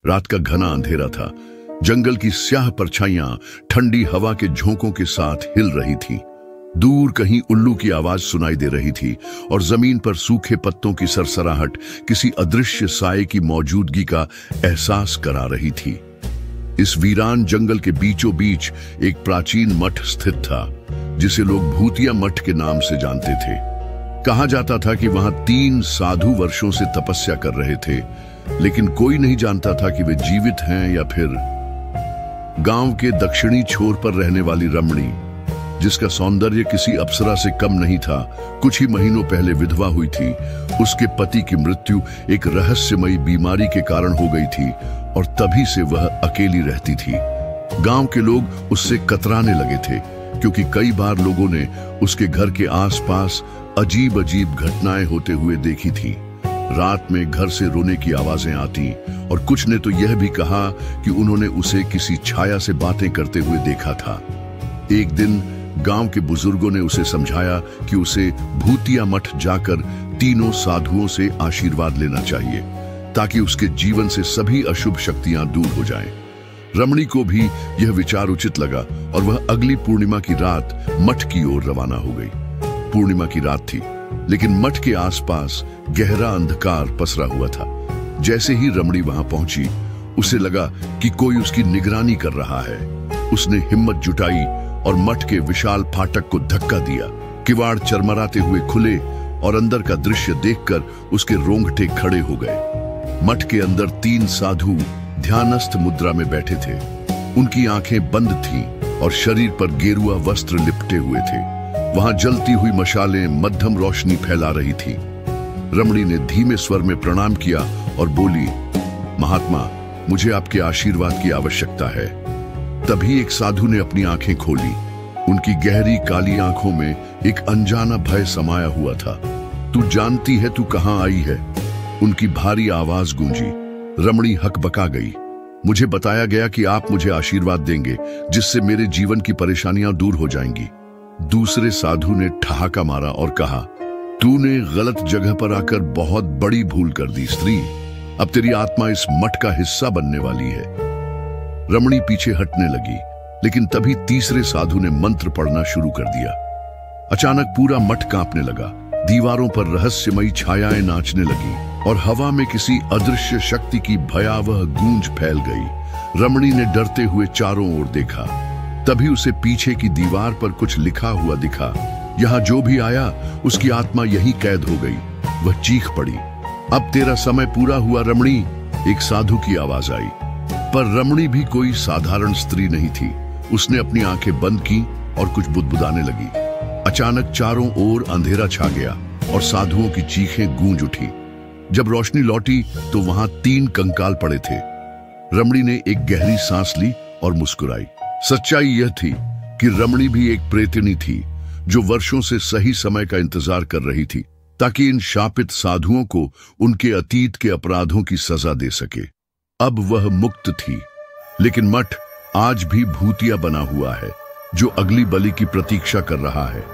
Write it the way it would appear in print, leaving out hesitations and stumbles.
रात का घना अंधेरा था। जंगल की स्याह परछाइयां ठंडी हवा के झोंकों के साथ हिल रही थीं। दूर कहीं उल्लू की आवाज सुनाई दे रही थी और जमीन पर सूखे पत्तों की सरसराहट किसी अदृश्य साए की मौजूदगी का एहसास करा रही थी। इस वीरान जंगल के बीचों बीच एक प्राचीन मठ स्थित था, जिसे लोग भूतिया मठ के नाम से जानते थे। कहा जाता था कि वहां 3 साधु वर्षों से तपस्या कर रहे थे, लेकिन कोई नहीं जानता था कि वे जीवित हैं या फिर। गांव के दक्षिणी छोर पर रहने वाली रमणी, जिसका सौंदर्य किसी अप्सरा से कम नहीं था, कुछ ही महीनों पहले विधवा हुई थी। उसके पति की मृत्यु एक रहस्यमयी बीमारी के कारण हो गई थी और तभी से वह अकेली रहती थी। गांव के लोग उससे कतराने लगे थे, क्योंकि कई बार लोगों ने उसके घर के आसपास अजीब अजीब घटनाएं होते हुए देखी थी। रात में घर से रोने की आवाजें आती और कुछ ने तो यह भी कहा कि उन्होंने उसे किसी छाया से बातें करते हुए देखा था। एक दिन गांव के बुजुर्गों ने उसे समझाया कि उसे भूतिया मठ जाकर 3 साधुओं से आशीर्वाद लेना चाहिए, ताकि उसके जीवन से सभी अशुभ शक्तियां दूर हो जाएं। रमणी को भी यह विचार उचित लगा और वह अगली पूर्णिमा की रात मठ की ओर रवाना हो गई। पूर्णिमा की रात थी, लेकिन मठ के आसपास गहरा अंधकार पसरा हुआ था। जैसे ही रमणी वहां पहुंची, उसे लगा कि कोई उसकी निगरानी कर रहा है। उसने हिम्मत जुटाई और मठ के विशाल फाटक को धक्का दिया। किवाड़ चरमराते हुए खुले और अंदर का दृश्य देखकर उसके रोंगटे खड़े हो गए। मठ के अंदर 3 साधु ध्यानस्थ मुद्रा में बैठे थे। उनकी आंखें बंद थीं और शरीर पर गेरुआ वस्त्र लिपटे हुए थे। वहां जलती हुई मशालें मध्यम रोशनी फैला रही थी। रमणी ने धीमे स्वर में प्रणाम किया और बोली, महात्मा, मुझे आपके आशीर्वाद की आवश्यकता है। तभी एक साधु ने अपनी आंखें खोली। उनकी गहरी काली आंखों में एक अनजाना भय समाया हुआ था। तू जानती है तू कहां आई है? उनकी भारी आवाज गूंजी। रमणी हकबका गई। मुझे बताया गया कि आप मुझे आशीर्वाद देंगे, जिससे मेरे जीवन की परेशानियां दूर हो जाएंगी। दूसरे साधु ने ठहाका मारा और कहा, तूने गलत जगह पर आकर बहुत बड़ी भूल कर दी स्त्री। अब तेरी आत्मा इस मठ का हिस्सा बनने वाली है। रमणी पीछे हटने लगी, लेकिन तभी तीसरे साधु ने मंत्र पढ़ना शुरू कर दिया। अचानक पूरा मठ कांपने लगा। दीवारों पर रहस्यमयी छायाएं नाचने लगी और हवा में किसी अदृश्य शक्ति की भयावह गूंज फैल गई। रमणी ने डरते हुए चारों ओर देखा। तभी उसे पीछे की दीवार पर कुछ लिखा हुआ दिखा। यहां जो भी आया, उसकी आत्मा यहीं कैद हो गई। वह चीख पड़ी, अब तेरा समय पूरा हुआ रमणी। एक साधु की आवाज आई, पर रमणी भी कोई साधारण स्त्री नहीं थी। उसने अपनी आंखें बंद की और कुछ बुदबुदाने लगी। अचानक चारों ओर अंधेरा छा गया और साधुओं की चीखें गूंज उठी। जब रोशनी लौटी तो वहां 3 कंकाल पड़े थे। रमणी ने एक गहरी सांस ली और मुस्कुराई। सच्चाई यह थी कि रमणी भी एक प्रेतिनी थी, जो वर्षों से सही समय का इंतजार कर रही थी, ताकि इन शापित साधुओं को उनके अतीत के अपराधों की सजा दे सके। अब वह मुक्त थी, लेकिन मठ आज भी भूतिया बना हुआ है, जो अगली बलि की प्रतीक्षा कर रहा है।